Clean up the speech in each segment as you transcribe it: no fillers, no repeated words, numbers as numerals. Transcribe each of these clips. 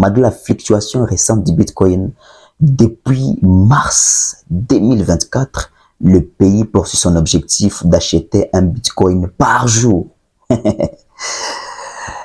Malgré la fluctuation récente du Bitcoin, depuis mars 2024, le pays poursuit son objectif d'acheter un Bitcoin par jour,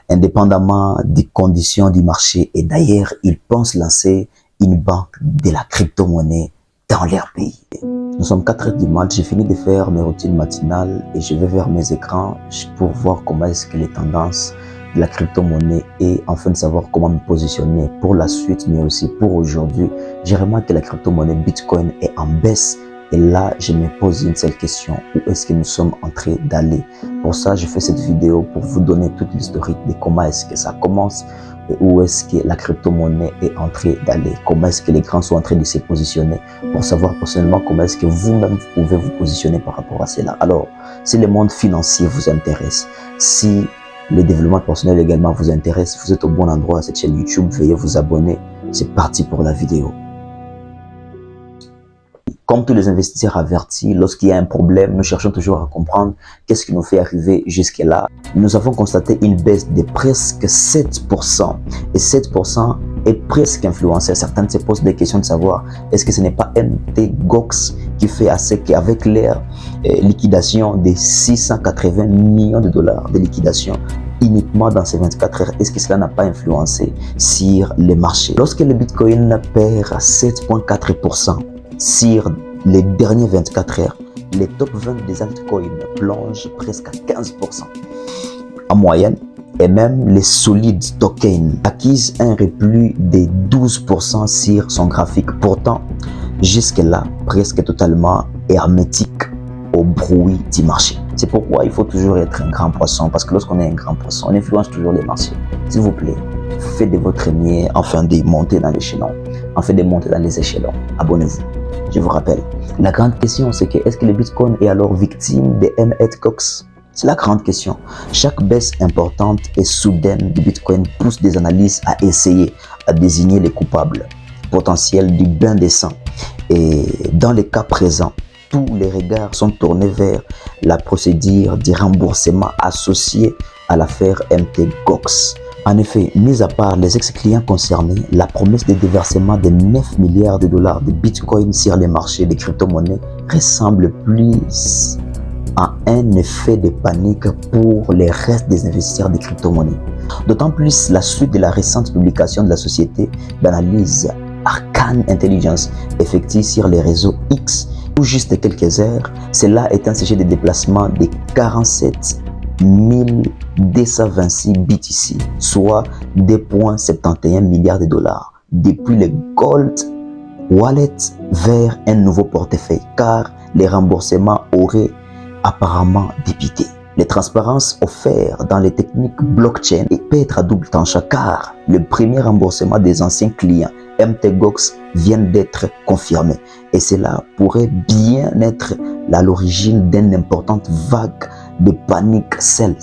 indépendamment des conditions du marché. Et d'ailleurs, ils pensent lancer une banque de la crypto-monnaie dans leur pays. Nous sommes 4 heures du mat, j'ai fini de faire mes routines matinales et je vais vers mes écrans pour voir comment est-ce que les tendances de la crypto-monnaie et afin de savoir comment me positionner pour la suite, mais aussi pour aujourd'hui. J'ai remarqué que la crypto-monnaie Bitcoin est en baisse et là, je me pose une seule question. Où est-ce que nous sommes en train d'aller? Pour ça, je fais cette vidéo pour vous donner toute l'historique de comment est-ce que ça commence et où est-ce que la crypto-monnaie est en train d'aller. Comment est-ce que les grands sont en train de se positionner pour savoir personnellement comment est-ce que vous-même vous pouvez vous positionner par rapport à cela. Alors, si le monde financier vous intéresse, si le développement personnel également vous intéresse, vous êtes au bon endroit à cette chaîne YouTube, veuillez vous abonner. C'est parti pour la vidéo. Comme tous les investisseurs avertis, lorsqu'il y a un problème, nous cherchons toujours à comprendre qu'est-ce qui nous fait arriver jusque-là. Nous avons constaté une baisse de presque 7%. Et 7% est presque influencé. Certains se posent des questions de savoir est-ce que ce n'est pas MTGOX qui fait assez qu'avec leur liquidation de 680 millions de dollars de liquidation uniquement dans ces 24 heures, est-ce que cela n'a pas influencé sur les marchés? Lorsque le Bitcoin perd 7,4% sur les dernières 24 heures, les top 20 des altcoins plongent presque à 15% en moyenne. Et même les solides tokens acquisent un repli de 12% sur son graphique. Pourtant, jusque-là, presque totalement hermétique au bruit du marché. C'est pourquoi il faut toujours être un grand poisson, parce que lorsqu'on est un grand poisson, on influence toujours les marchés. S'il vous plaît, faites de votre mieux afin de monter dans l'échelon, afin de monter dans les échelons. Abonnez-vous. Je vous rappelle, la grande question c'est que est-ce que le Bitcoin est alors victime de MTGOX? C'est la grande question. Chaque baisse importante et soudaine du Bitcoin pousse des analystes à essayer à désigner les coupables potentiels du bain de sang. Et dans les cas présents, tous les regards sont tournés vers la procédure du remboursement associée à l'affaire MTGOX. En effet, mis à part les ex-clients concernés, la promesse de déversement de 9 milliards de dollars de Bitcoin sur les marchés des crypto-monnaies ressemble plus à un effet de panique pour les restes des investisseurs des crypto-monnaies. D'autant plus la suite de la récente publication de la société d'analyse Arcane Intelligence effectuée sur les réseaux X, où juste quelques heures, cela est un sujet de déplacement de 47 226 BTC, soit 2,71 milliards de dollars, depuis le Gold Wallet vers un nouveau portefeuille, car les remboursements auraient apparemment débité. Les transparences offertes dans les techniques blockchain peut être à double tranchant, car le premier remboursement des anciens clients MTGOX vient d'être confirmé et cela pourrait bien être à l'origine d'une importante vague de panique sell.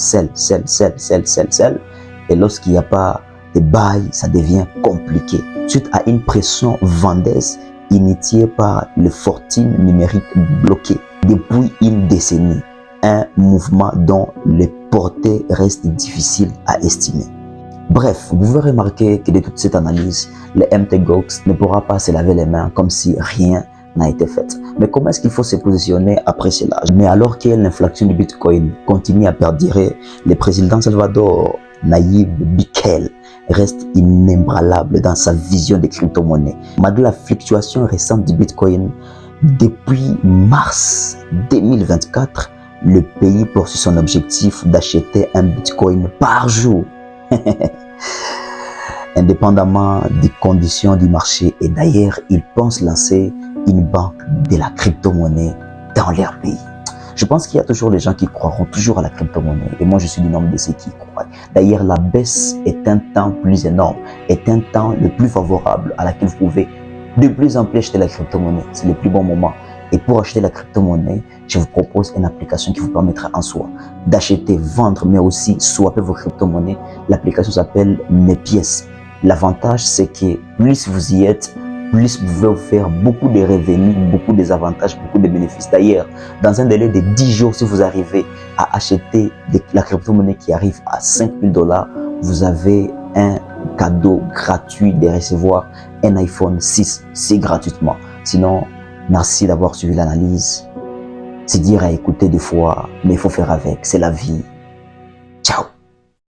Et lorsqu'il n'y a pas de bail, ça devient compliqué. Suite à une pression vendeuse initiée par le fortune numérique bloqué depuis une décennie, un mouvement dont les portées restent difficiles à estimer. Bref, vous pouvez remarquer que de toute cette analyse, le MTGOX ne pourra pas se laver les mains comme si rien n'a été fait. Mais comment est-ce qu'il faut se positionner après cela? Mais alors que l'inflation du Bitcoin continue à perdurer, le président Salvador Nayib Bukele reste inébranlable dans sa vision des crypto-monnaies. Malgré la fluctuation récente du Bitcoin, depuis mars 2024, le pays poursuit son objectif d'acheter un Bitcoin par jour. Indépendamment des conditions du marché. Et d'ailleurs, ils pensent lancer une banque de la crypto-monnaie dans leur pays. Je pense qu'il y a toujours des gens qui croiront toujours à la crypto-monnaie. Et moi, je suis du nombre de ceux qui y croient. D'ailleurs, la baisse est un temps plus énorme, est un temps le plus favorable à laquelle vous pouvez de plus en plus acheter la crypto-monnaie. C'est le plus bon moment. Et pour acheter la crypto-monnaie, je vous propose une application qui vous permettra en soi d'acheter, vendre, mais aussi swapper vos crypto-monnaies. L'application s'appelle Mes Pièces. L'avantage, c'est que plus vous y êtes, plus vous pouvez vous faire beaucoup de revenus, beaucoup de avantages, beaucoup de bénéfices. D'ailleurs, dans un délai de 10 jours, si vous arrivez à acheter la crypto-monnaie qui arrive à 5 000 $, vous avez un cadeau gratuit de recevoir un iPhone 6, c'est gratuitement. Sinon, merci d'avoir suivi l'analyse. C'est dire à écouter des fois, mais il faut faire avec, c'est la vie.